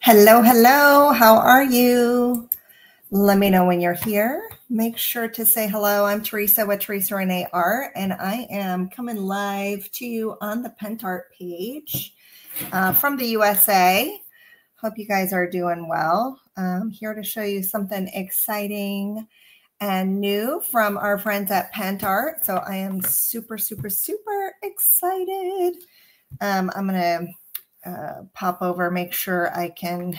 Hello, hello. How are you? Let me know when you're here. Make sure to say hello. I'm Teresa with Teresa Rene Art, and I am coming live to you on the Pentart page from the USA. Hope you guys are doing well. I'm here to show you something exciting and new from our friends at Pentart. So I am super, super, super excited. I'm going to pop over, make sure I can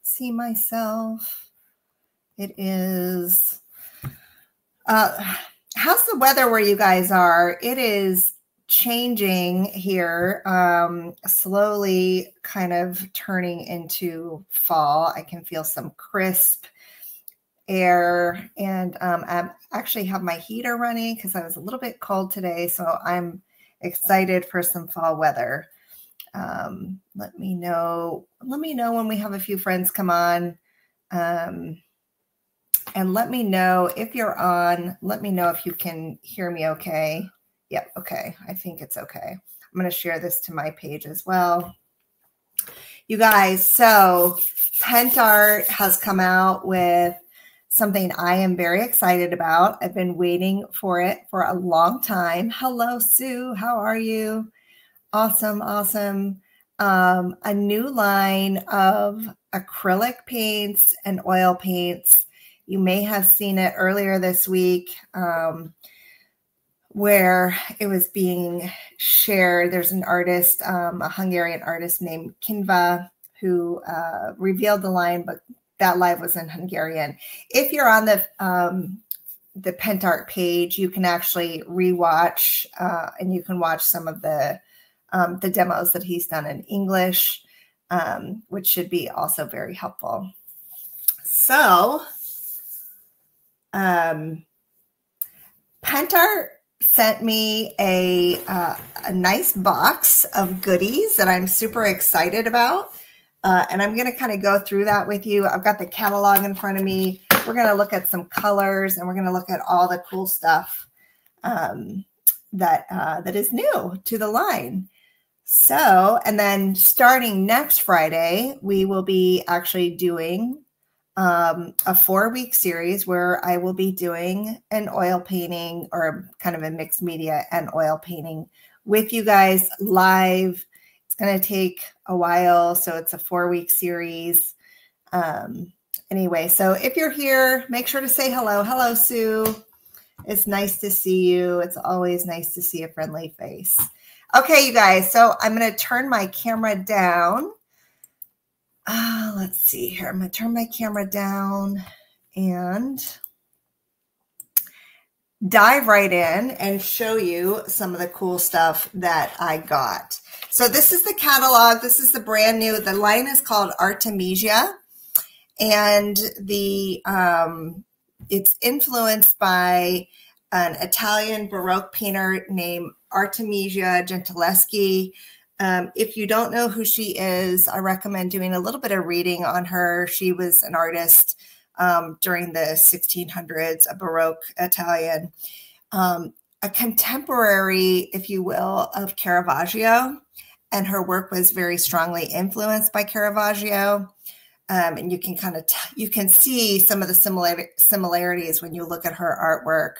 see myself. It is, how's the weather where you guys are? It is changing here, slowly kind of turning into fall. I can feel some crisp air, and I actually have my heater running because I was a little bit cold today. So I'm excited for some fall weather. Let me know when we have a few friends come on, and let me know if you're on. Let me know if you can hear me okay. Yep. Okay. I think it's okay. I'm going to share this to my page as well. You guys, so Pentart has come out with something I am very excited about. I've been waiting for it for a long time. Hello, Sue. How are you? Awesome, awesome. A new line of acrylic paints and oil paints. You may have seen it earlier this week where it was being shared. There's an artist, a Hungarian artist named Kinva, who revealed the line, but that live was in Hungarian. If you're on the Pentart page, you can actually rewatch and you can watch some of the demos that he's done in English, which should be also very helpful. So Pentart sent me a nice box of goodies that I'm super excited about. And I'm going to kind of go through that with you. I've got the catalog in front of me. We're going to look at some colors, and we're going to look at all the cool stuff that is new to the line. So, and then starting next Friday, we will be actually doing a 4-week series where I will be doing an oil painting, or kind of a mixed media and oil painting with you guys live. It's going to take a while, so it's a 4-week series. Anyway, so if you're here, make sure to say hello. Hello, Sue. It's nice to see you. It's always nice to see a friendly face. Okay, you guys, so I'm going to turn my camera down. Let's see here. I'm going to turn my camera down and dive right in and show you some of the cool stuff that I got. So this is the catalog. This is the brand new. The line is called Artemisia, and it's influenced by an Italian Baroque painter named Artemisia Gentileschi. If you don't know who she is, I recommend doing a little bit of reading on her. She was an artist during the 1600s, a Baroque Italian, a contemporary, if you will, of Caravaggio, and her work was very strongly influenced by Caravaggio. And you can you can see some of the similarities when you look at her artwork.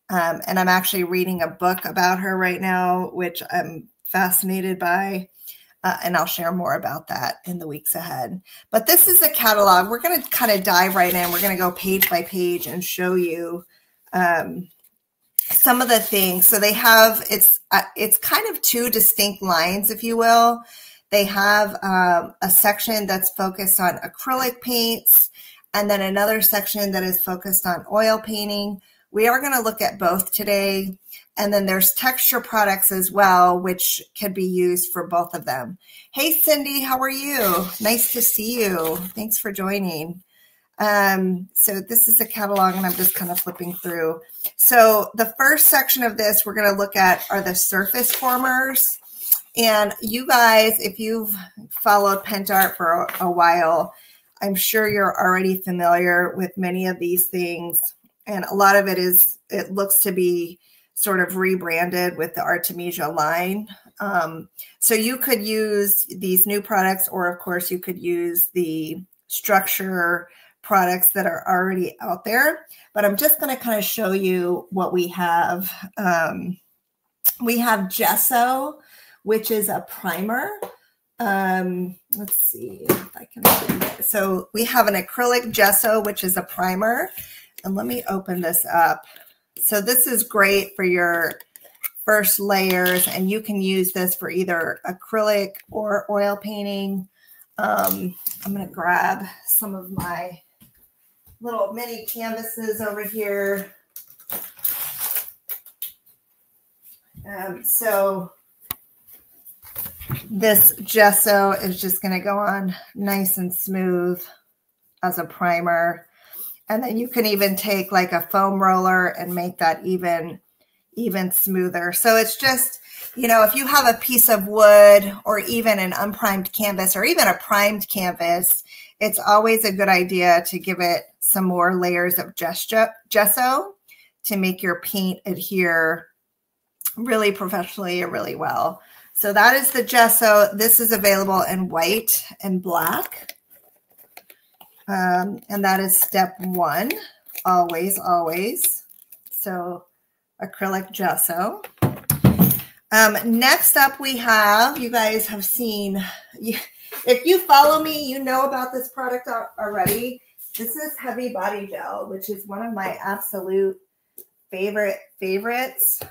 And I'm actually reading a book about her right now, which I'm fascinated by, and I'll share more about that in the weeks ahead. But this is the catalog. We're going to kind of dive right in. We're going to go page by page and show you some of the things. So they have, it's kind of two distinct lines, if you will. They have a section that's focused on acrylic paints, and then another section that is focused on oil painting. We are going to look at both today. And then there's texture products as well, which can be used for both of them. Hey, Cindy, how are you? Nice to see you. Thanks for joining. So this is the catalog, and I'm just kind of flipping through. So the first section of this we're going to look at are the surface formers. And you guys, if you've followed Pentart for a while, I'm sure you're already familiar with many of these things. And a lot of it looks to be sort of rebranded with the Artemisia line. So you could use these new products, or of course you could use the structure products that are already out there. But I'm just going to kind of show you what we have. We have gesso, which is a primer. Let's see if I can find it. So we have an acrylic gesso, which is a primer. And let me open this up. So this is great for your first layers, and you can use this for either acrylic or oil painting. I'm going to grab some of my little mini canvases over here. So this gesso is just going to go on nice and smooth as a primer. And then you can even take like a foam roller and make that even smoother. So it's just, you know, if you have a piece of wood or even an unprimed canvas or even a primed canvas, it's always a good idea to give it some more layers of gesso to make your paint adhere really professionally and really well. So that is the gesso. This is available in white and black. And that is step one, always, always. So acrylic gesso. Next up we have, you guys have seen, if you follow me, you know about this product already. This is Heavy Body Gel, which is one of my absolute favorites.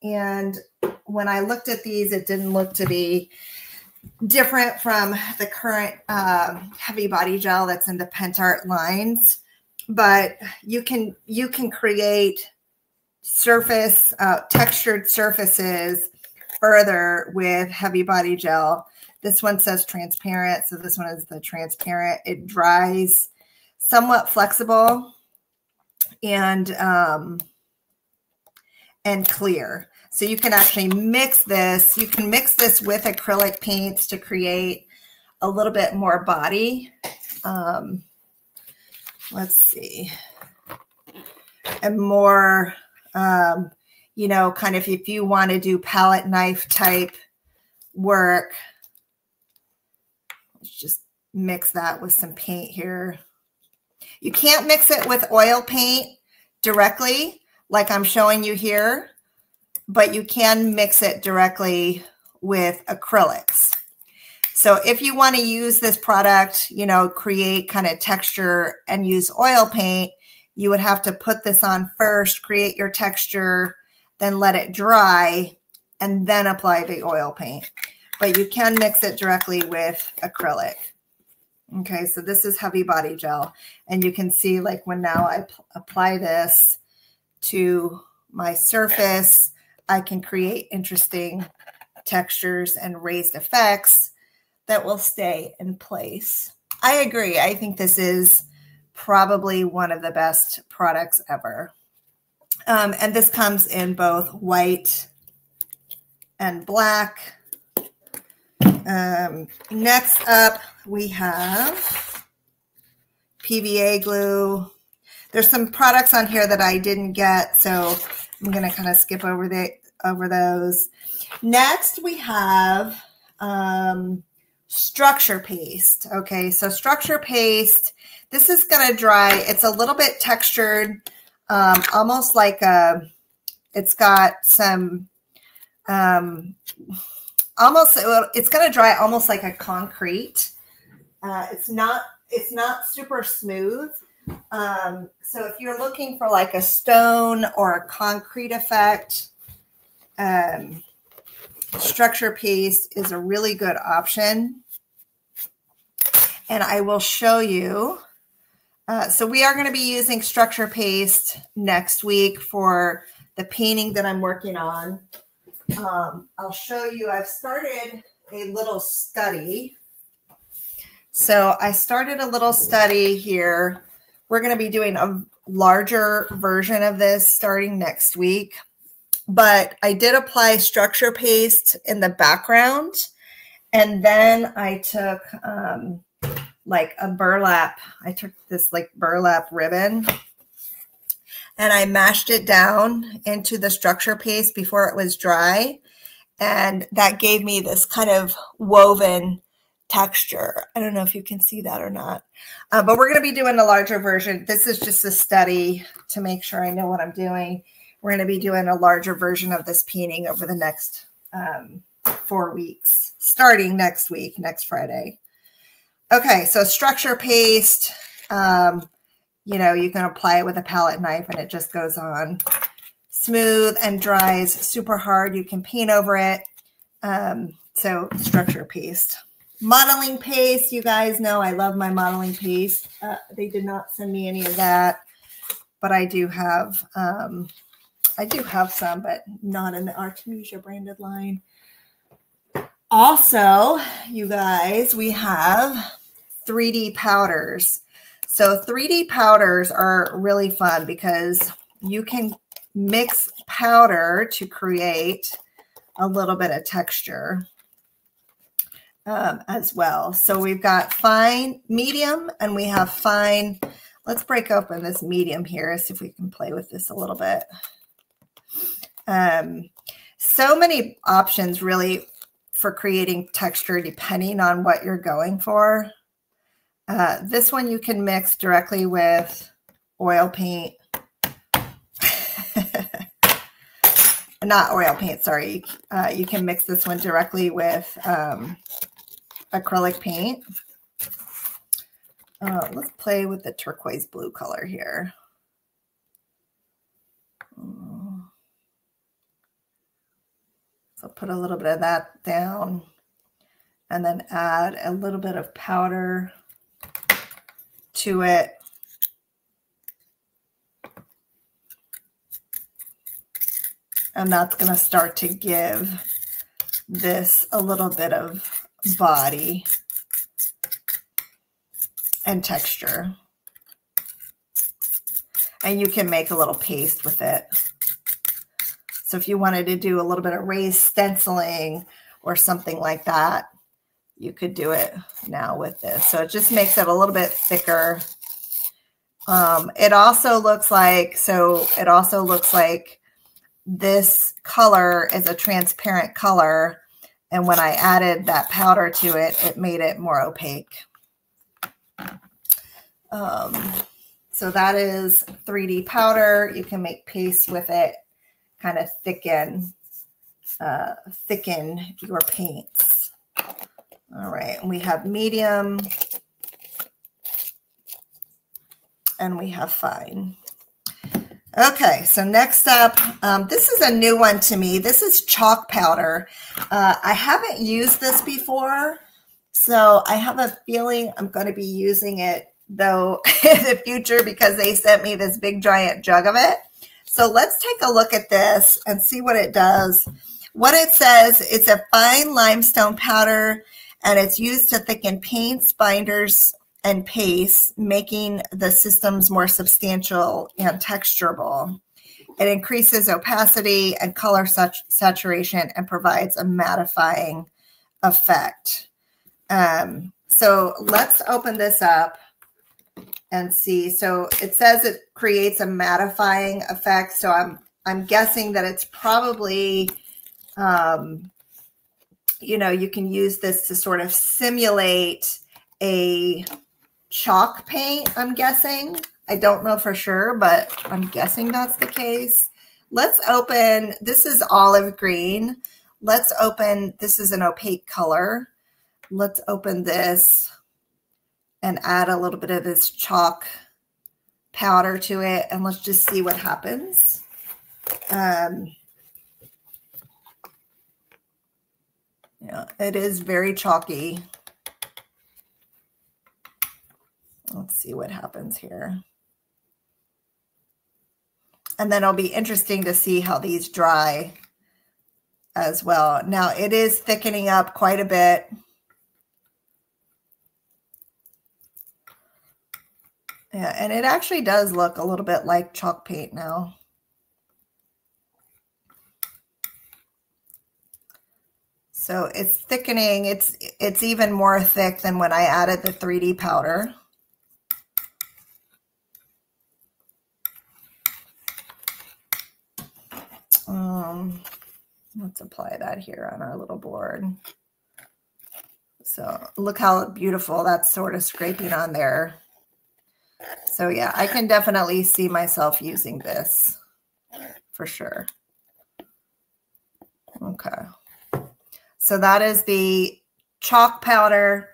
And when I looked at these, it didn't look to be different from the current Heavy Body Gel that's in the Pentart lines. But you can create surface textured surfaces further with Heavy Body Gel. This one says transparent, so this one is the transparent. It dries somewhat flexible and clear. So you can actually mix this. You can mix this with acrylic paints to create a little bit more body. Let's see. And more, you know, kind of if you want to do palette knife type work, let's just mix that with some paint here. You can't mix it with oil paint directly like I'm showing you here, but you can mix it directly with acrylics. So if you want to use this product, you know, create kind of texture and use oil paint, you would have to put this on first, create your texture, then let it dry, and then apply the oil paint. But you can mix it directly with acrylic. Okay, so this is Heavy Body Gel. And you can see like when now I apply this to my surface, I can create interesting textures and raised effects that will stay in place. I agree. I think this is probably one of the best products ever. And this comes in both white and black. Next up, we have PVA glue. There's some products on here that I didn't get, so I'm going to kind of skip over those. Next, we have structure paste. Okay, so structure paste, this is going to dry. It's a little bit textured, almost like it's got some, it's going to dry almost like a concrete. It's not super smooth. So if you're looking for like a stone or a concrete effect, structure paste is a really good option. And I will show you. So we are going to be using structure paste next week for the painting that I'm working on. I'll show you, I've started a little study. So I started a little study here. We're going to be doing a larger version of this starting next week. But I did apply structure paste in the background. And then I took like a burlap. I took this like burlap ribbon and I mashed it down into the structure paste before it was dry. And that gave me this kind of woven texture. I don't know if you can see that or not, but we're going to be doing a larger version. This is just a study to make sure I know what I'm doing. We're going to be doing a larger version of this painting over the next 4 weeks, starting next week, next Friday. Okay, so structure paste, you know, you can apply it with a palette knife and it just goes on. Smooth and dries super hard. You can paint over it. So structure paste. Modeling paste, you guys know I love my modeling paste. They did not send me any of that, but I do have some, but not in the Artemisia branded line. Also, you guys, we have 3D powders. So 3D powders are really fun because you can mix powder to create a little bit of texture as well. So we've got fine, medium, and we have fine. Let's break open this medium here, see if we can play with this a little bit. So many options really for creating texture depending on what you're going for. This one you can mix directly with oil paint. Not oil paint, sorry. You can mix this one directly with acrylic paint. Let's play with the turquoise blue color here. So put a little bit of that down and then add a little bit of powder to it. And that's going to start to give this a little bit of body and texture. And you can make a little paste with it. So if you wanted to do a little bit of raised stenciling or something like that, you could do it now with this. So it just makes it a little bit thicker. It also looks like this color is a transparent color. And when I added that powder to it, it made it more opaque. So that is 3D powder. You can make paste with it, kind of thicken your paints. All right, and we have medium and we have fine. Okay, so next up, this is a new one to me. This is chalk powder. I haven't used this before, so I have a feeling I'm going to be using it, though, in the future because they sent me this big giant jug of it. So let's take a look at this and see what it does. What it says, it's a fine limestone powder, and it's used to thicken paints, binders, and paste, making the systems more substantial and texturable. It increases opacity and color saturation and provides a mattifying effect. So let's open this up and see. So it says it creates a mattifying effect. So I'm guessing that it's probably, you know, you can use this to sort of simulate a chalk paint, I'm guessing. I don't know for sure, but I'm guessing that's the case. Let's open, this is olive green. Let's open, this is an opaque color. Let's open this and add a little bit of this chalk powder to it, and let's just see what happens. Yeah, it is very chalky. Let's see what happens here. And then it'll be interesting to see how these dry as well. Now it is thickening up quite a bit. Yeah, and it actually does look a little bit like chalk paint now. So it's thickening. It's even more thick than when I added the 3D powder. Let's apply that here on our little board. So look how beautiful that's sort of scraping on there. So yeah, I can definitely see myself using this for sure. Okay. So that is the chalk powder.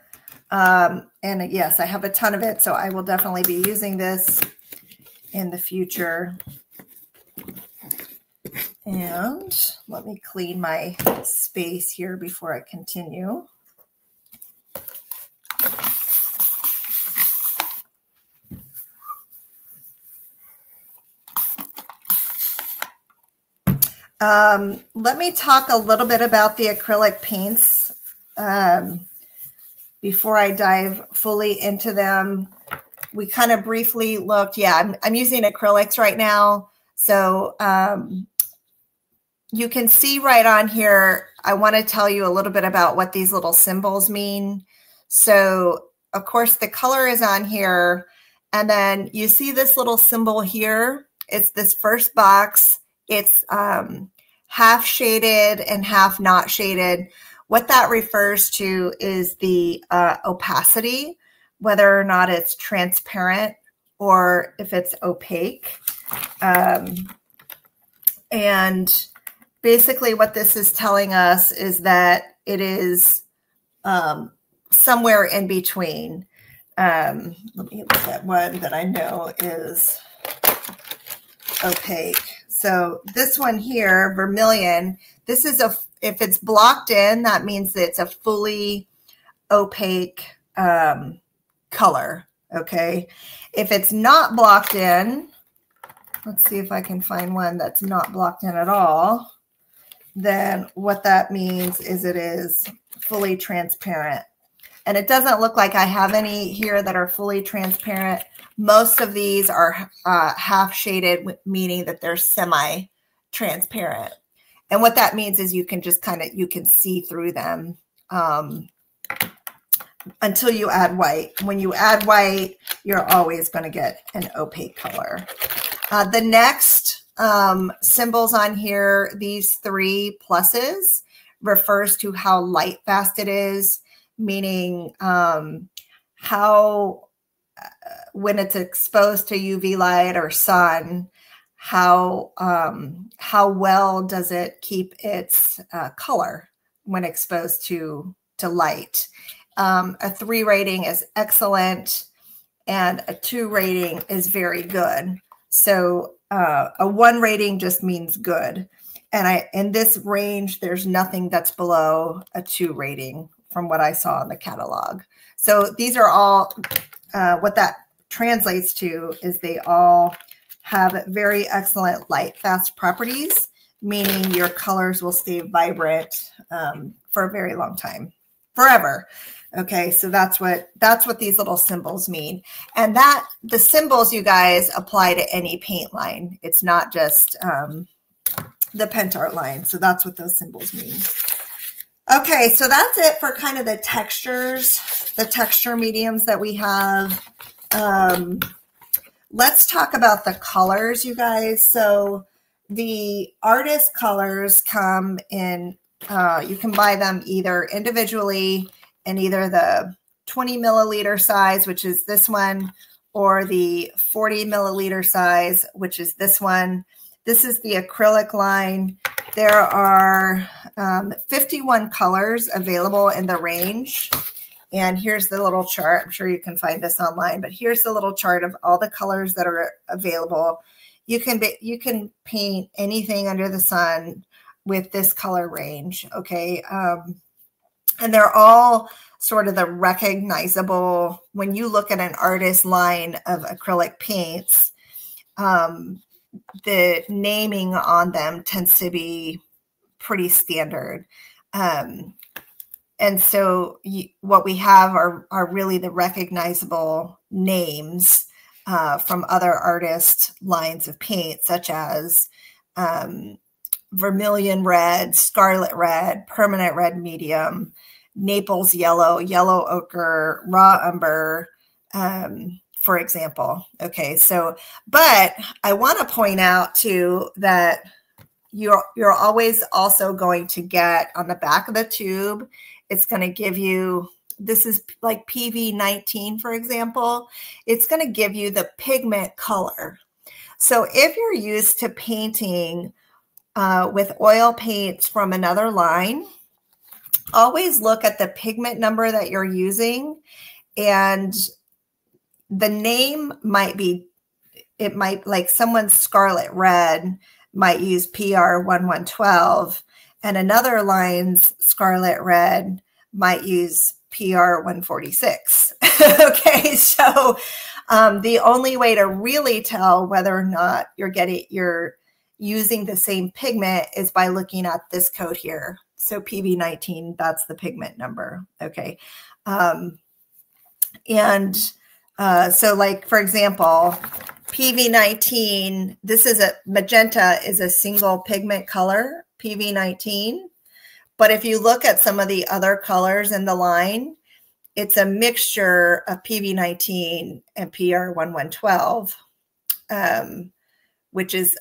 And yes, I have a ton of it, so I will definitely be using this in the future. And let me clean my space here before I continue. Let me talk a little bit about the acrylic paints before I dive fully into them. We kind of briefly looked. Yeah, I'm using acrylics right now. So you can see right on here, I want to tell you a little bit about what these little symbols mean. So, of course, the color is on here. And then you see this little symbol here. It's this first box. It's half shaded and half not shaded. What that refers to is the opacity, whether or not it's transparent or if it's opaque. And basically what this is telling us is that it is somewhere in between. Let me look at one that I know is opaque. So this one here, vermilion, this is if it's blocked in, that means that it's a fully opaque color, okay? If it's not blocked in, let's see if I can find one that's not blocked in at all, then what that means is it is fully transparent. And it doesn't look like I have any here that are fully transparent. Most of these are half shaded, meaning that they're semi-transparent. And what that means is you can just you can see through them until you add white. When you add white, you're always going to get an opaque color. The next symbols on here, these three pluses, refers to how light fast it is, meaning how when it's exposed to UV light or sun, how well does it keep its color when exposed to light. A 3 rating is excellent, and a 2 rating is very good. So a 1 rating just means good. And in this range, there's nothing that's below a 2 rating from what I saw in the catalog. So these are all, what that translates to is they all have very excellent light fast properties, meaning your colors will stay vibrant for a very long time, forever. Okay, so that's what these little symbols mean. And that the symbols, you guys, apply to any paint line. It's not just the Pentart line. So that's what those symbols mean. Okay, so that's it for kind of the textures, the texture mediums that we have. Let's talk about the colors, you guys. So the artist colors come in, you can buy them either individually in either the 20 milliliter size, which is this one, or the 40 milliliter size, which is this one. This is the acrylic line. There are 51 colors available in the range. And here's the little chart. I'm sure you can find this online, but here's the little chart of all the colors that are available. You can paint anything under the sun with this color range, okay? And they're all sort of the recognizable, when you look at an artist line of acrylic paints, the naming on them tends to be pretty standard. And so what we have are really the recognizable names from other artist lines of paint, such as vermilion red, scarlet red, permanent red medium, Naples yellow, yellow ochre, raw umber, for example. Okay, so, but I want to point out too that you're always also going to get on the back of the tube, it's going to give you, this is like PV19, for example, it's going to give you the pigment color. So if you're used to painting with oil paints from another line, always look at the pigment number that you're using, and the name might be, it might, like someone's Scarlet Red might use PR1112, and another line's Scarlet Red might use PR146. Okay, so the only way to really tell whether or not you're using the same pigment is by looking at this code here. So PV19, that's the pigment number. Okay, so like, for example, PV19, this is a magenta, is a single pigment color, PV19. But if you look at some of the other colors in the line, it's a mixture of PV19 and PR1112, which is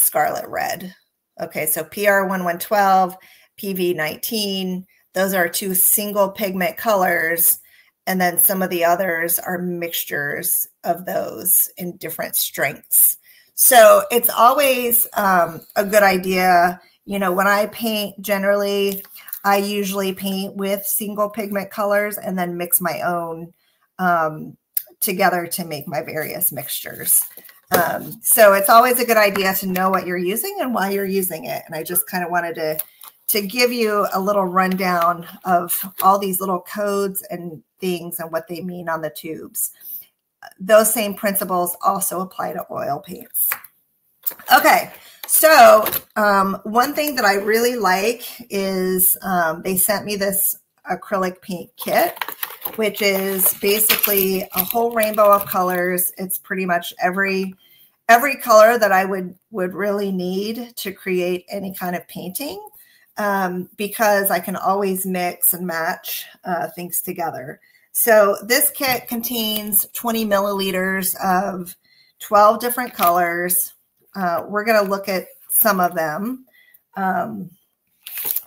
Scarlet Red. Okay, so PR1112, PV19, those are two single pigment colors. And then some of the others are mixtures of those in different strengths. So it's always a good idea. You know, when I paint, generally, I usually paint with single pigment colors and then mix my own together to make my various mixtures. So it's always a good idea to know what you're using and why you're using it. And I just kind of wanted to give you a little rundown of all these little codes and things and what they mean on the tubes. Those same principles also apply to oil paints. Okay, so one thing that I really like is they sent me this acrylic paint kit, which is basically a whole rainbow of colors. It's pretty much every color that I would really need to create any kind of painting, because I can always mix and match things together. So this kit contains 20 milliliters of 12 different colors. We're going to look at some of them.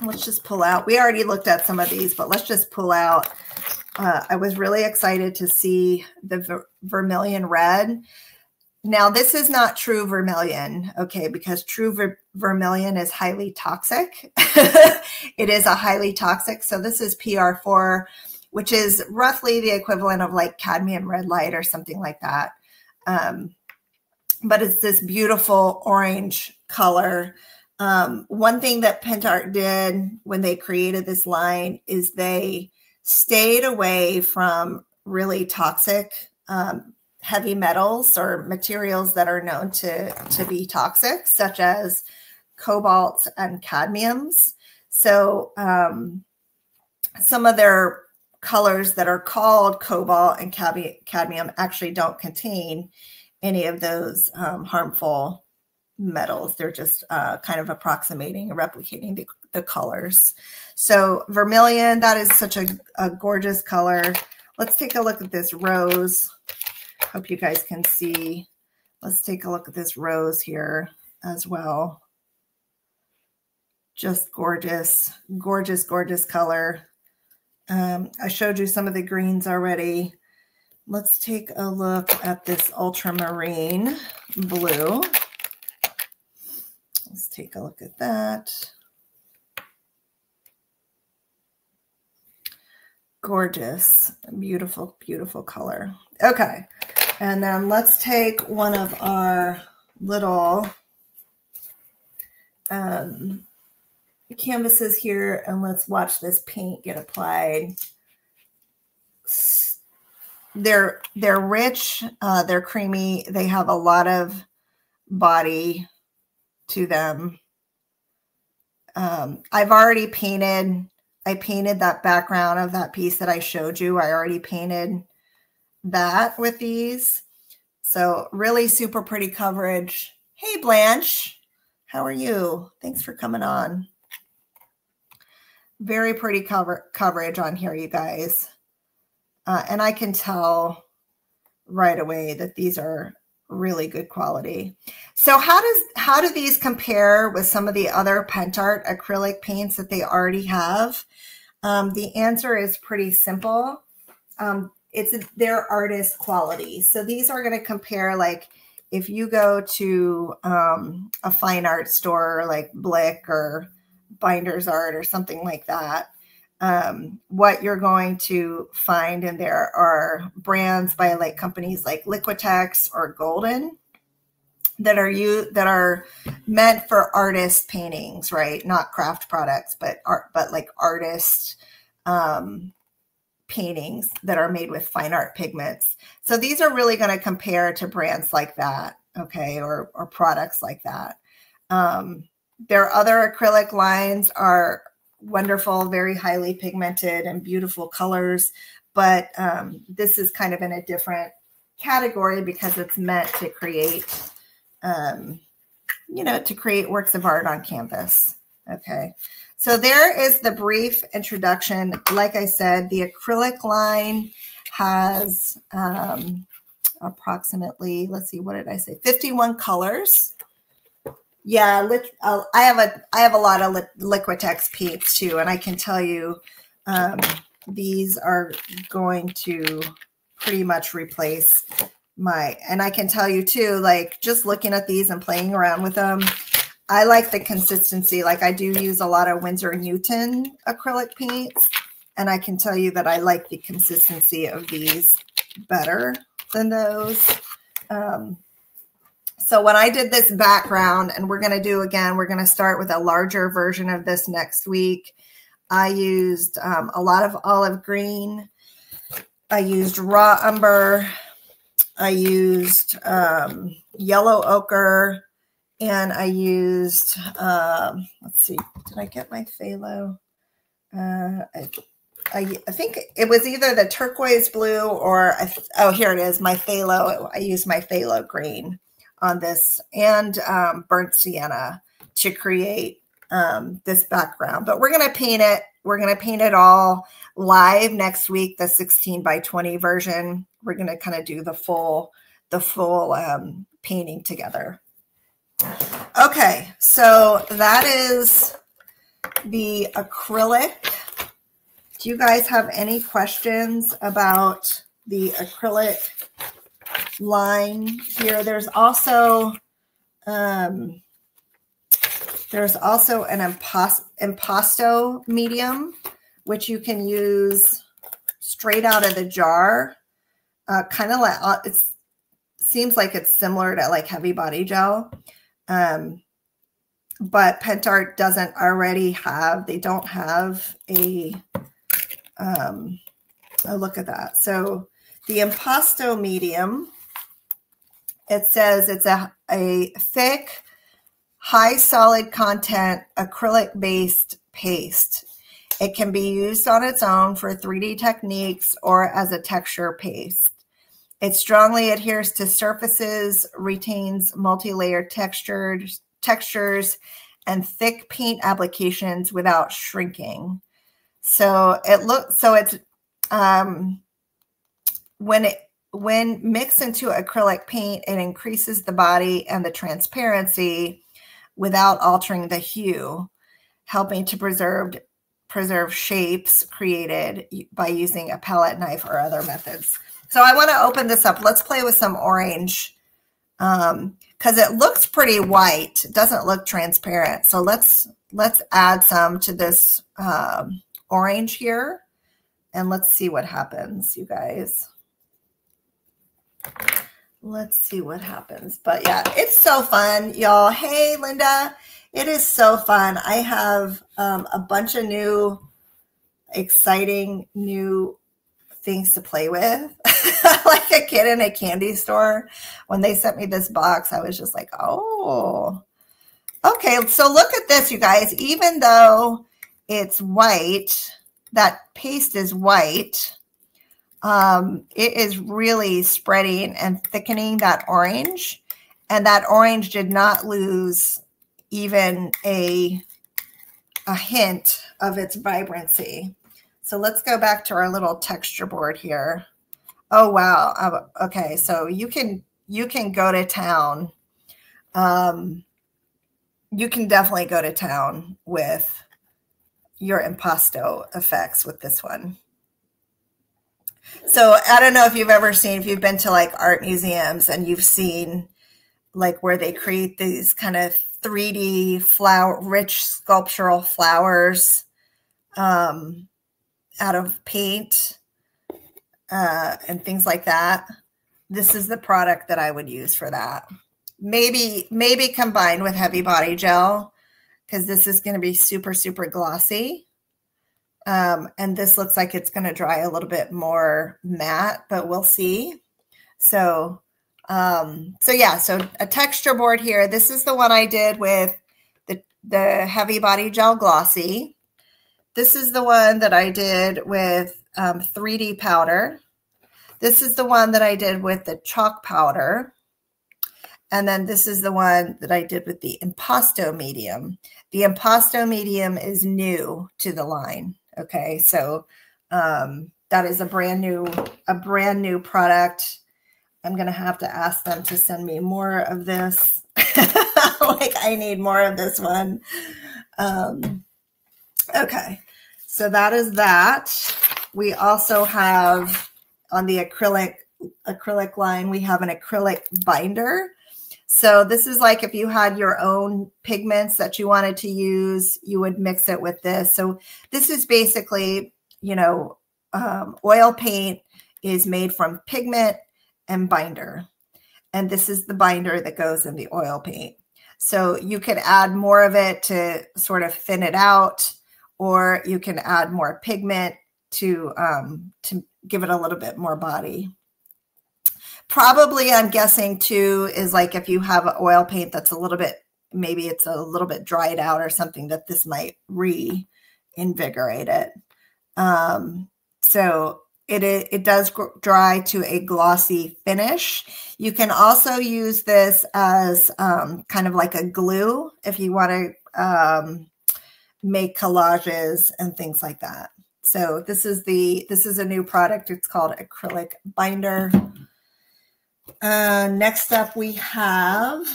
Let's just pull out. We already looked at some of these, but let's just pull out. I was really excited to see the vermilion red. Now, this is not true vermilion, okay, because true vermilion is highly toxic. It is a highly toxic. So this is PR4, which is roughly the equivalent of like cadmium red light or something like that. But it's this beautiful orange color. One thing that Pentart did when they created this line is they stayed away from really toxic heavy metals or materials that are known to be toxic, such as cobalt and cadmiums. So some of their colors that are called cobalt and cadmium actually don't contain any of those harmful metals. They're just kind of approximating and replicating the colors. So vermilion, that is such a gorgeous color. Let's take a look at this rose. Hope you guys can see. Let's take a look at this rose here as well. Just gorgeous, gorgeous, gorgeous color. I showed you some of the greens already. Let's take a look at this ultramarine blue. Let's take a look at that. Gorgeous, beautiful, beautiful color. Okay, and then let's take one of our little canvases here, and let's watch this paint get applied. They're rich, they're creamy, they have a lot of body to them. I've already painted. I painted that background of that piece that I showed you. I already painted that with these. So really super pretty coverage. Hey, Blanche, how are you? Thanks for coming on. Very pretty coverage on here, you guys. And I can tell right away that these are really good quality. So how do these compare with some of the other Pentart acrylic paints that they already have? The answer is pretty simple. It's their artist quality. So these are going to compare, like if you go to a fine art store like Blick or Binder's Art or something like that, what you're going to find in there are brands by like companies like Liquitex or Golden that are meant for artist paintings, right? Not craft products, but like artist paintings that are made with fine art pigments. So these are really going to compare to brands like that, okay, or products like that. Their other acrylic lines are wonderful, very highly pigmented and beautiful colors, but this is kind of in a different category because it's meant to create, you know, to create works of art on canvas. Okay, so there is the brief introduction. Like I said, the acrylic line has approximately, let's see, what did I say? 51 colors. Yeah, I have a lot of Liquitex paints too, and I can tell you these are going to pretty much replace and I can tell you too, like just looking at these and playing around with them, I like the consistency. Like I do use a lot of Winsor & Newton acrylic paints, and I can tell you that I like the consistency of these better than those. So when I did this background, and we're going to start with a larger version of this next week. I used a lot of olive green. I used raw umber. I used yellow ochre. And I used, let's see, did I get my phthalo? I think it was either the turquoise blue or, oh, here it is, my phthalo. I used my phthalo green on this, and burnt sienna to create this background. But we're going to paint it. We're going to paint it all live next week, the 16 by 20 version. We're going to kind of do the full painting together. Okay, so that is the acrylic. Do you guys have any questions about the acrylic line here? There's also an impasto medium, which you can use straight out of the jar. Kind of like it seems like it's similar to like heavy body gel. But Pentart doesn't already have, they don't have a look at that. So the impasto medium, it says it's a thick, high solid content acrylic based paste. It can be used on its own for 3D techniques or as a texture paste. It strongly adheres to surfaces, retains multi-layered textures, and thick paint applications without shrinking. So it's when mixed into acrylic paint, it increases the body and the transparency without altering the hue, helping to preserve shapes created by using a palette knife or other methods. So I want to open this up. Let's play with some orange because it looks pretty white. It doesn't look transparent. So let's add some to this orange here, and let's see what happens, you guys. Let's see what happens. But yeah, it's so fun, y'all. Hey, Linda. It is so fun. I have a bunch of new, exciting new things to play with. Like a kid in a candy store. When they sent me this box, I was just like, oh. Okay, so look at this, you guys. Even though it's white, that paste is white, it is really spreading and thickening that orange. And that orange did not lose even a hint of its vibrancy. So let's go back to our little texture board here. Oh, wow. Okay, so you can you can go to town. You can definitely go to town with your impasto effects with this one. So I don't know if you've ever seen, if you've been to like art museums and you've seen like where they create these kind of 3D flower, rich sculptural flowers out of paint and things like that. This is the product that I would use for that. Maybe combined with heavy body gel, because this is going to be super, super glossy. And this looks like it's going to dry a little bit more matte, but we'll see. So, yeah, so a texture board here. This is the one I did with the heavy body gel glossy. This is the one that I did with 3D powder. This is the one that I did with the chalk powder. And then this is the one that I did with the impasto medium. The impasto medium is new to the line. Okay, so that is a brand new product. I'm gonna have to ask them to send me more of this. Like I need more of this one. Okay, so that is that. We also have on the acrylic line, we have an acrylic binder. So this is like if you had your own pigments that you wanted to use, you would mix it with this. So this is basically, you know, oil paint is made from pigment and binder. And this is the binder that goes in the oil paint. So you could add more of it to sort of thin it out, or you can add more pigment to give it a little bit more body. Probably, I'm guessing too, is like if you have an oil paint that's a little bit, maybe it's a little bit dried out or something, that this might reinvigorate it. So it does dry to a glossy finish. You can also use this as kind of like a glue if you want to make collages and things like that. So this is a new product. It's called Acrylic Binder. Next up we have,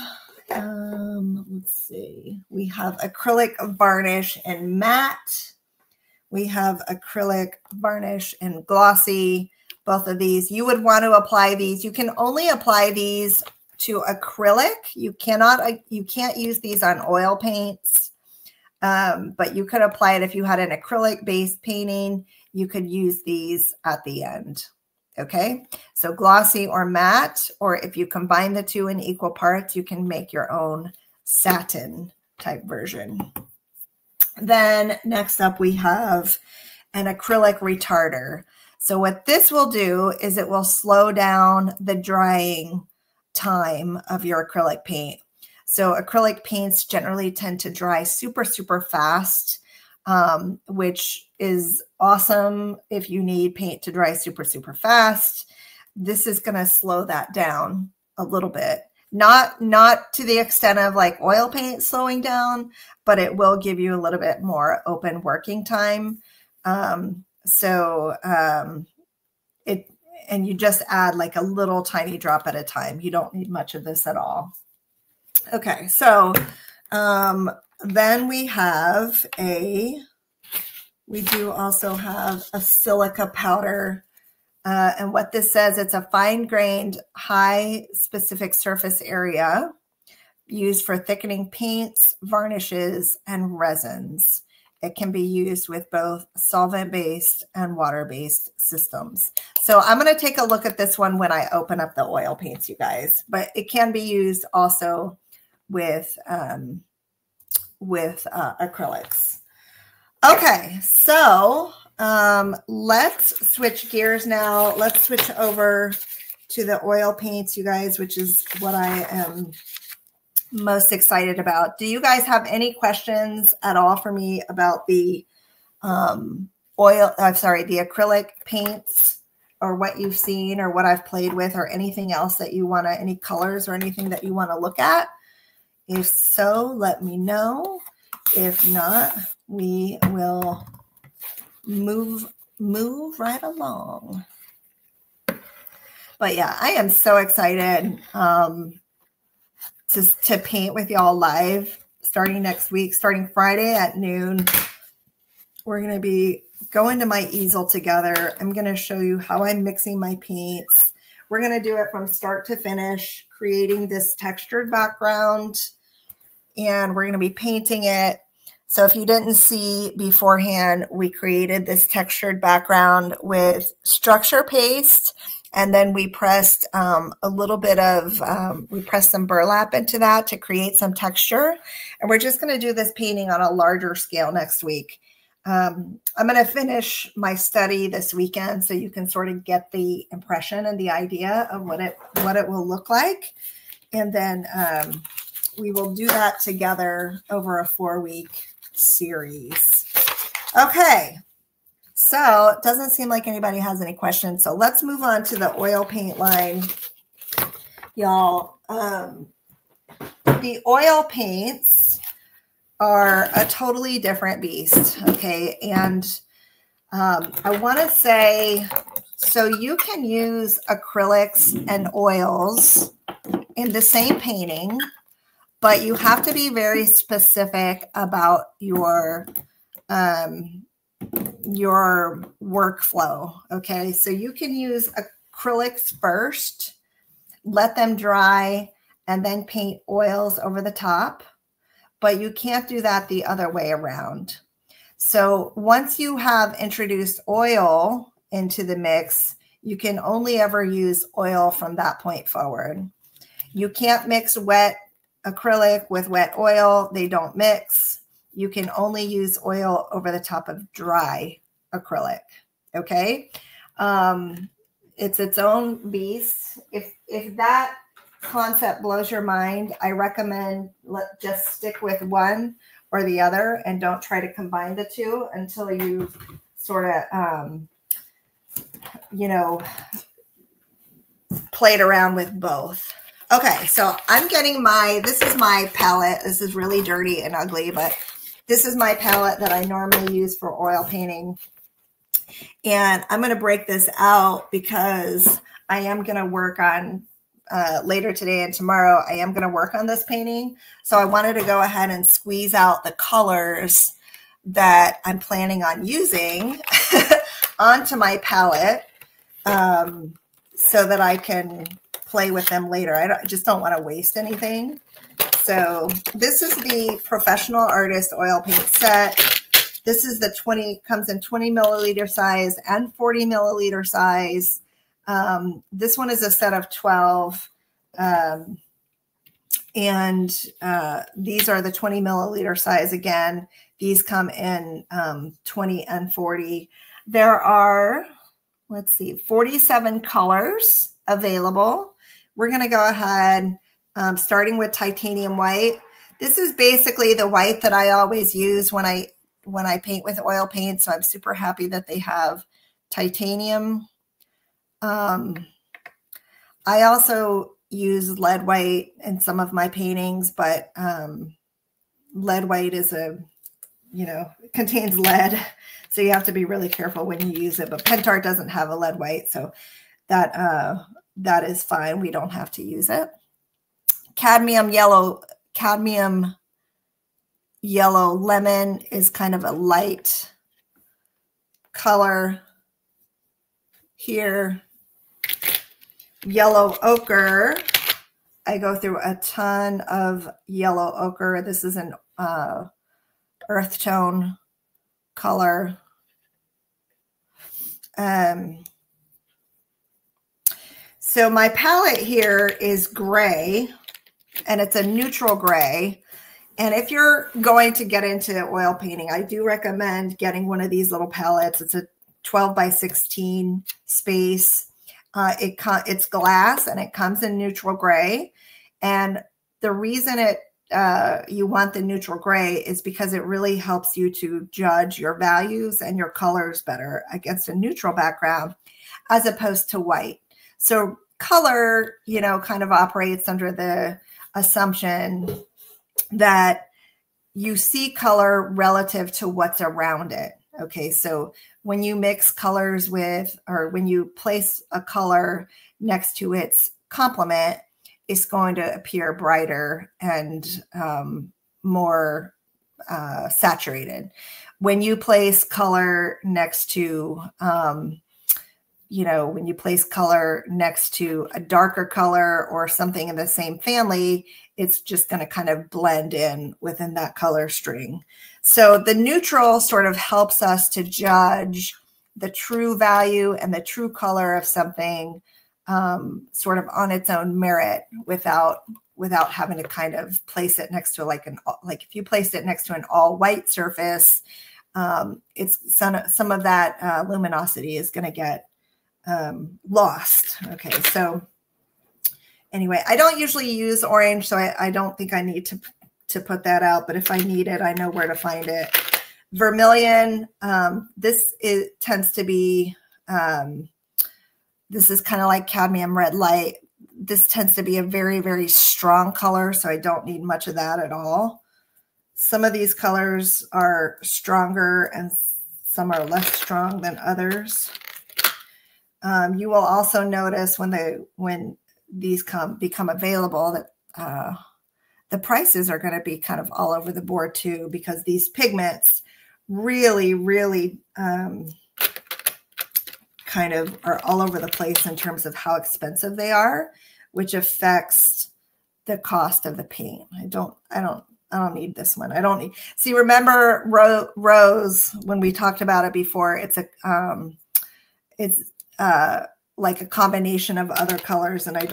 let's see, we have acrylic varnish and matte. We have acrylic varnish and glossy, both of these. You would want to apply these. You can only apply these to acrylic. You can't use these on oil paints, but you could apply it if you had an acrylic based painting. You could use these at the end. Okay, so glossy or matte, or if you combine the two in equal parts, you can make your own satin type version. Then next up, we have an acrylic retarder. So what this will do is it will slow down the drying time of your acrylic paint. So acrylic paints generally tend to dry super, super fast, which is awesome if you need paint to dry super, super fast. This is going to slow that down a little bit. Not to the extent of like oil paint slowing down, but it will give you a little bit more open working time. And you just add like a little tiny drop at a time. You don't need much of this at all. Okay, so then we do also have a silica powder. And what this says, it's a fine-grained, high specific surface area used for thickening paints, varnishes, and resins. It can be used with both solvent-based and water-based systems. So I'm going to take a look at this one when I open up the oil paints, you guys. But it can be used also with acrylics. Okay, so let's switch gears now. Let's switch over to the oil paints, you guys, which is what I am most excited about. Do you guys have any questions at all for me about the the acrylic paints, or what you've seen, or what I've played with, or anything else that you want to, any colors or anything that you want to look at? If so, let me know. If not, we will move right along. But yeah, I am so excited to paint with y'all live starting next week, starting Friday at noon. We're going to be going to my easel together. I'm going to show you how I'm mixing my paints. We're going to do it from start to finish, creating this textured background, and we're going to be painting it. So if you didn't see beforehand, we created this textured background with structure paste, and then we pressed a little bit of, we pressed some burlap into that to create some texture. And we're just going to do this painting on a larger scale next week. I'm going to finish my study this weekend so you can sort of get the impression and the idea of what it will look like. And then we will do that together over a 4-week series. Okay. So it doesn't seem like anybody has any questions. So let's move on to the oil paint line, y'all. The oil paints are a totally different beast. Okay. And I want to say, so you can use acrylics and oils in the same painting, but you have to be very specific about your workflow. Okay. So you can use acrylics first, let them dry, and then paint oils over the top, but you can't do that the other way around. So once you have introduced oil into the mix, you can only ever use oil from that point forward. You can't mix wet acrylic with wet oil. They don't mix. You can only use oil over the top of dry acrylic. Okay. It's its own beast. If that concept blows your mind, I recommend just stick with one or the other and don't try to combine the two until you sort of, played around with both. Okay, so I'm getting this is my palette. This is really dirty and ugly, but this is my palette that I normally use for oil painting. And I'm going to break this out because I am going to work on, later today and tomorrow, I am going to work on this painting. So I wanted to go ahead and squeeze out the colors that I'm planning on using onto my palette so that I can play with them later. I just don't want to waste anything. So this is the Professional Artist Oil Paint Set. This is the comes in 20 milliliter size and 40 milliliter size. This one is a set of 12. And these are the 20 milliliter size. Again, these come in 20 and 40. There are, let's see, 47 colors available. We're going to go ahead, starting with titanium white. This is basically the white that I always use when I paint with oil paint. So I'm super happy that they have titanium. I also use lead white in some of my paintings, but lead white is contains lead. So you have to be really careful when you use it. But Pentart doesn't have a lead white, so that is fine. We don't have to use it. Cadmium yellow lemon is kind of a light color here. Yellow ochre. I go through a ton of yellow ochre. This is an earth tone color. So my palette here is gray, and it's a neutral gray. And if you're going to get into oil painting, I do recommend getting one of these little palettes. It's a 12 by 16 space. It's glass, and it comes in neutral gray. And the reason you want the neutral gray is because it really helps you to judge your values and your colors better against a neutral background as opposed to white. So color, kind of operates under the assumption that you see color relative to what's around it. Okay, so when you mix colors with, or when you place a color next to its complement, it's going to appear brighter and more saturated. When you place color next to, you know, when you place color next to a darker color or something in the same family, it's just going to kind of blend in within that color string. So the neutral sort of helps us to judge the true value and the true color of something sort of on its own merit without having to kind of place it next to like if you placed it next to an all white surface, it's some of that luminosity is going to get lost. Okay, so anyway, I don't usually use orange, so I don't think I need to put that out, but if I need it, I know where to find it. Vermilion, this tends to be, this is kind of like cadmium red light. This tends to be a very, very strong color, so I don't need much of that at all. Some of these colors are stronger and some are less strong than others. You will also notice when these become available that the prices are going to be kind of all over the board too, because these pigments really, really kind of are all over the place in terms of how expensive they are, which affects the cost of the paint. I don't need this one. I don't need, see, remember Rose, when we talked about it before, it's like a combination of other colors, and I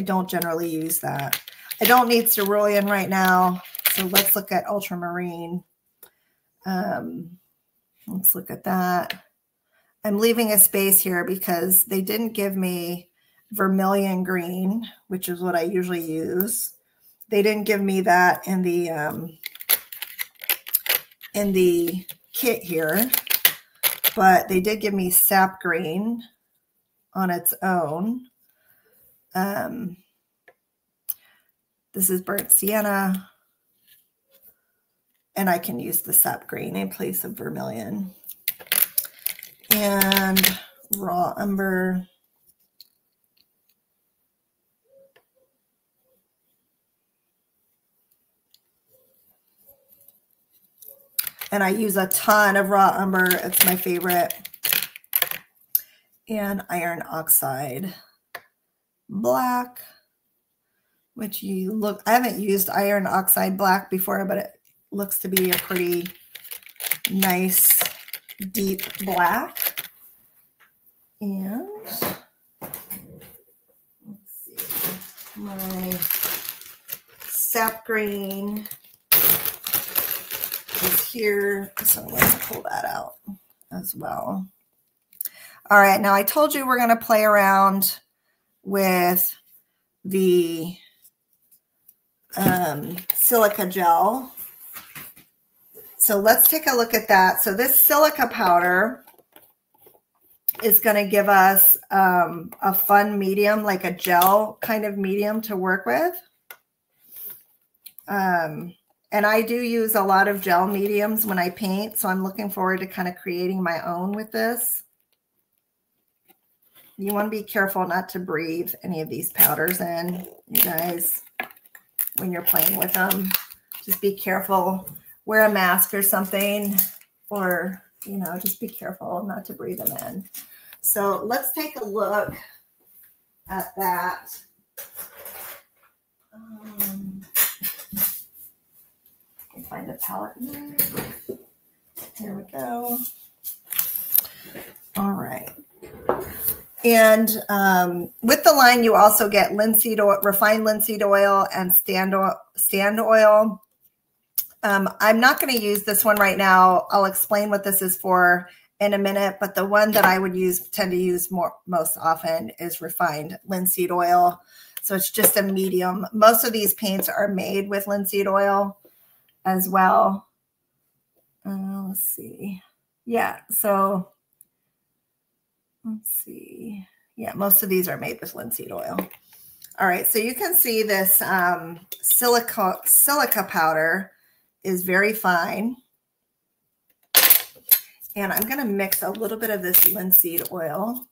don't generally use that. I don't need cerulean right now, so let's look at ultramarine. Let's look at that. I'm leaving a space here because they didn't give me vermilion green, which is what I usually use. They didn't give me that in the kit here, but they did give me sap green on its own. This is burnt sienna, and I can use the sap green in place of vermilion. And raw umber. And I use a ton of raw umber. It's my favorite. And iron oxide black, which I haven't used iron oxide black before, but it looks to be a pretty nice deep black. And let's see, my sap green is here, so let's pull that out as well. All right, now I told you we're going to play around with the silica gel. So let's take a look at that. So this silica powder is going to give us a fun medium, like a gel kind of medium to work with. And I do use a lot of gel mediums when I paint, so I'm looking forward to kind of creating my own with this. You want to be careful not to breathe any of these powders in, you guys, when you're playing with them. Just be careful. Wear a mask or something, or, you know, just be careful not to breathe them in. So let's take a look at that. Can find the palette in there. Here we go. All right. And with the line, you also get linseed oil, refined linseed oil, and stand oil. I'm not going to use this one right now. I'll explain what this is for in a minute, but the one that I would tend to use most often is refined linseed oil. So it's just a medium. Most of these paints are made with linseed oil as well. Let's see. Yeah, so let's see. Yeah, most of these are made with linseed oil. All right, so you can see this silica powder is very fine. And I'm going to mix a little bit of this linseed oil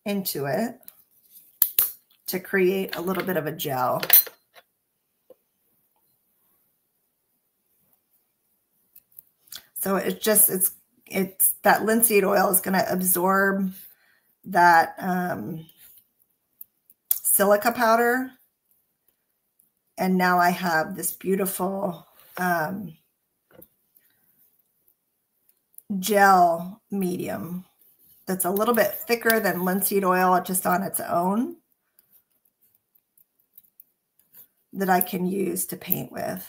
into it to create a little bit of a gel. So it's that linseed oil is going to absorb that silica powder. And now I have this beautiful gel medium that's a little bit thicker than linseed oil just on its own that I can use to paint with.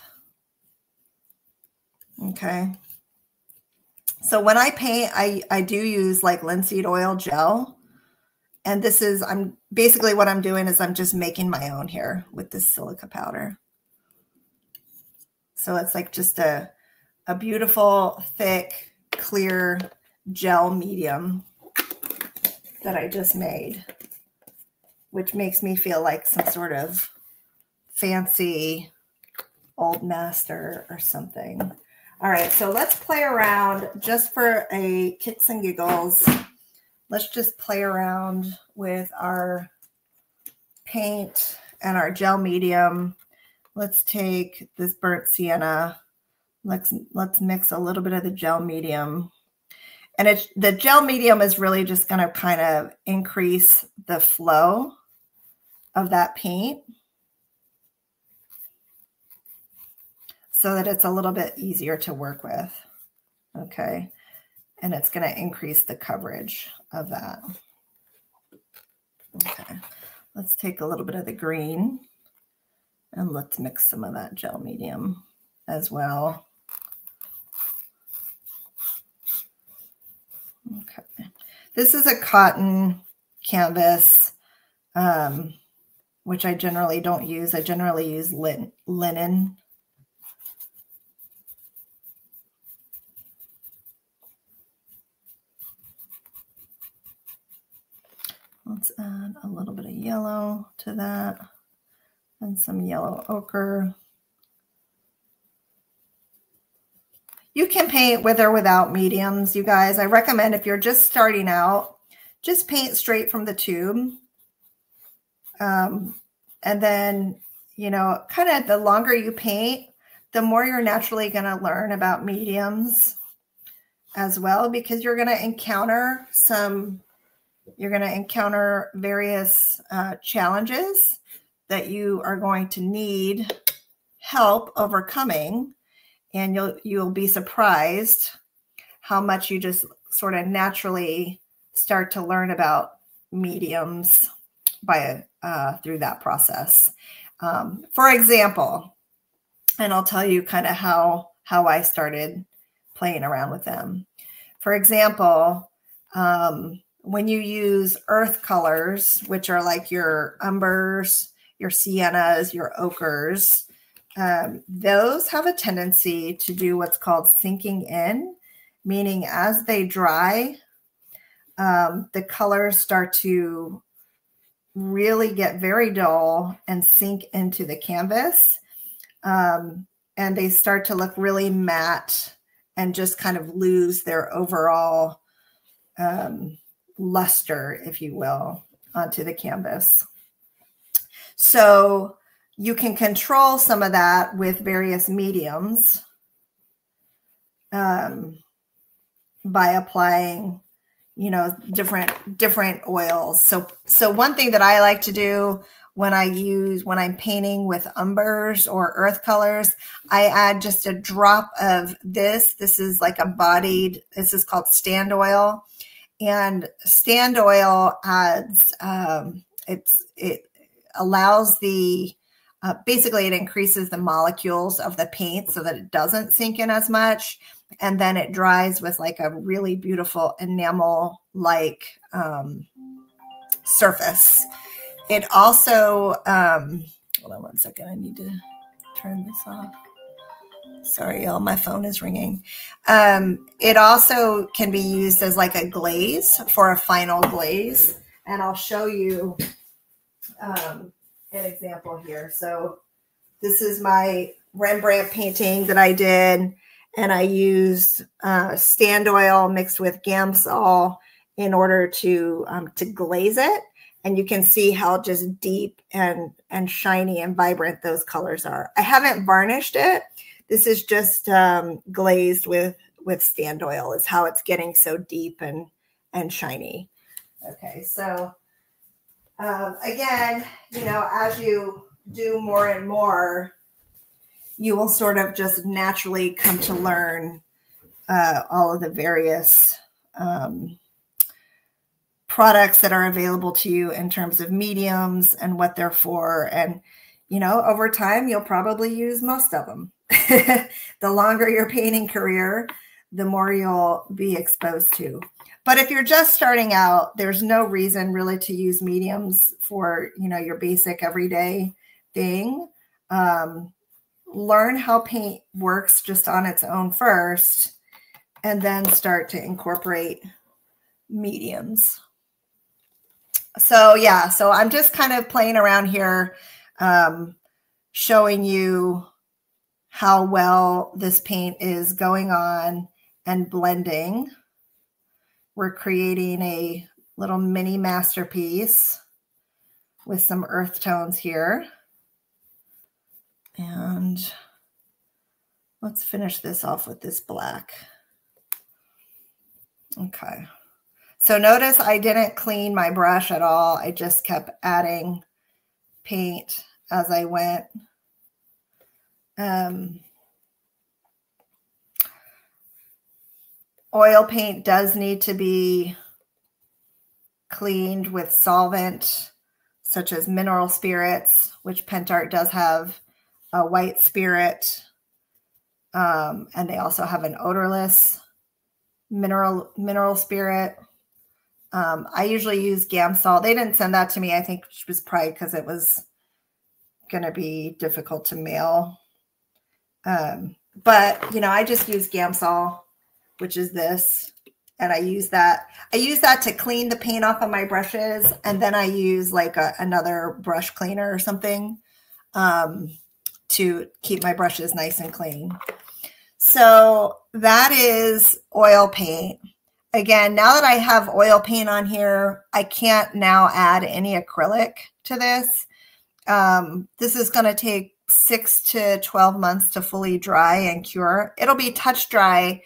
Okay. So when I paint, I do use like linseed oil gel. And this is, basically what I'm doing is I'm just making my own here with this silica powder. So it's like just a beautiful, thick, clear gel medium that I just made, which makes me feel like some sort of fancy old master or something. All right, so let's play around just for a kicks and giggles. Let's just play around with our paint and our gel medium. Let's take this burnt sienna. Let's mix a little bit of the gel medium. And the gel medium is really just going to kind of increase the flow of that paint so that it's a little bit easier to work with. Okay. And it's going to increase the coverage of that. Okay. Let's take a little bit of the green and let's mix some of that gel medium as well. Okay. This is a cotton canvas, which I generally don't use. I generally use linen. Let's add a little bit of yellow to that and some yellow ochre. You can paint with or without mediums, you guys. I recommend if you're just starting out, just paint straight from the tube. And then, you know, kind of the longer you paint, the more you're naturally going to learn about mediums as well, because you're going to encounter various challenges that you are going to need help overcoming. And you'll be surprised how much you just sort of naturally start to learn about mediums by through that process. For example, and I'll tell you kind of how I started playing around with them. For example, when you use earth colors, which are like your umbers, your siennas, your ochres, those have a tendency to do what's called sinking in, meaning as they dry, the colors start to really get very dull and sink into the canvas. And they start to look really matte and just kind of lose their overall luster, if you will, onto the canvas. So you can control some of that with various mediums by applying, you know, different oils. So one thing that I like to do when I'm painting with umbers or earth colors, I add just a drop of this. This is like this is called stand oil. And stand oil adds, it allows basically it increases the molecules of the paint so that it doesn't sink in as much. And then it dries with like a really beautiful enamel-like surface. It also, hold on one second, I need to turn this off. Sorry, y'all, my phone is ringing. It also can be used as like a glaze for a final glaze. And I'll show you an example here. So this is my Rembrandt painting that I did. and I used stand oil mixed with Gamsol in order to glaze it. And you can see how just deep and shiny and vibrant those colors are. I haven't varnished it. This is just glazed with stand oil is how it's getting so deep and shiny. Okay, so again, you know, as you do more and more, you will sort of just naturally come to learn all of the various products that are available to you in terms of mediums and what they're for. And, you know, over time, you'll probably use most of them. The longer your painting career, the more you'll be exposed to. But if you're just starting out, there's no reason really to use mediums for, you know, your basic everyday thing. Learn how paint works just on its own first, and then start to incorporate mediums. So yeah, so I'm just kind of playing around here, showing you how well this paint is going on and blending. We're creating a little mini masterpiece with some earth tones here. And let's finish this off with this black. Okay. So notice I didn't clean my brush at all. I just kept adding paint as I went. Oil paint does need to be cleaned with solvent, such as mineral spirits, which Pentart does have a white spirit. And they also have an odorless mineral spirit. I usually use Gamsol. They didn't send that to me. I think it was probably because it was going to be difficult to mail. But, you know, I just use Gamsol, which is this. And I use that. I use that to clean the paint off of my brushes. And then I use like another brush cleaner or something to keep my brushes nice and clean. So that is oil paint. Again, now that I have oil paint on here, I can't now add any acrylic to this. This is going to take 6 to 12 months to fully dry and cure. It'll be touch dry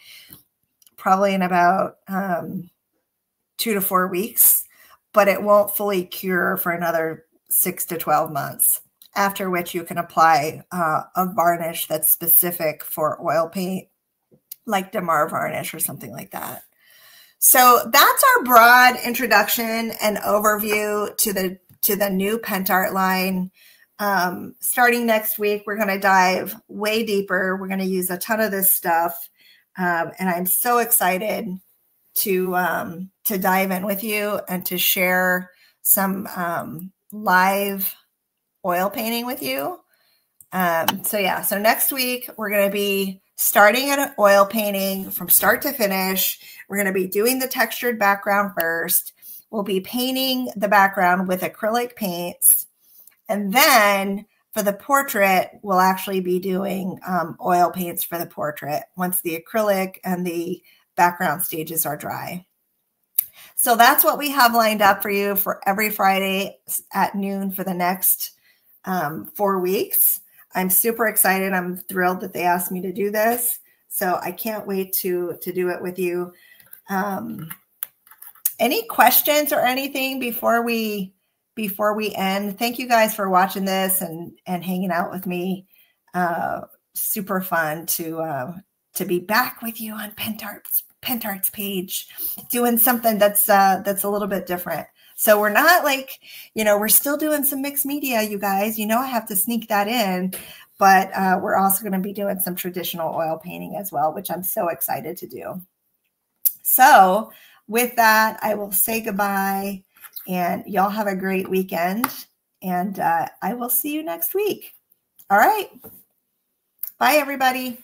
probably in about 2 to 4 weeks, but it won't fully cure for another 6 to 12 months, after which you can apply a varnish that's specific for oil paint, like Damar varnish or something like that. So that's our broad introduction and overview to the new Pentart line. Starting next week, we're going to dive way deeper. We're going to use a ton of this stuff. And I'm so excited to dive in with you and to share some live oil painting with you. So yeah, so next week we're going to be starting at oil painting from start to finish. We're going to be doing the textured background first. We'll be painting the background with acrylic paints. And then for the portrait, we'll actually be doing oil paints for the portrait once the acrylic and the background stages are dry. So that's what we have lined up for you for every Friday at noon for the next 4 weeks. I'm super excited. I'm thrilled that they asked me to do this. So I can't wait to do it with you. Any questions or anything before we end? Thank you guys for watching this and hanging out with me. Super fun to be back with you on Pentart's page, doing something that's a little bit different. So we're not like, you know, we're still doing some mixed media, you guys. You know, I have to sneak that in, but we're also going to be doing some traditional oil painting as well, which I'm so excited to do. So with that, I will say goodbye, and y'all have a great weekend, and I will see you next week. All right. Bye, everybody.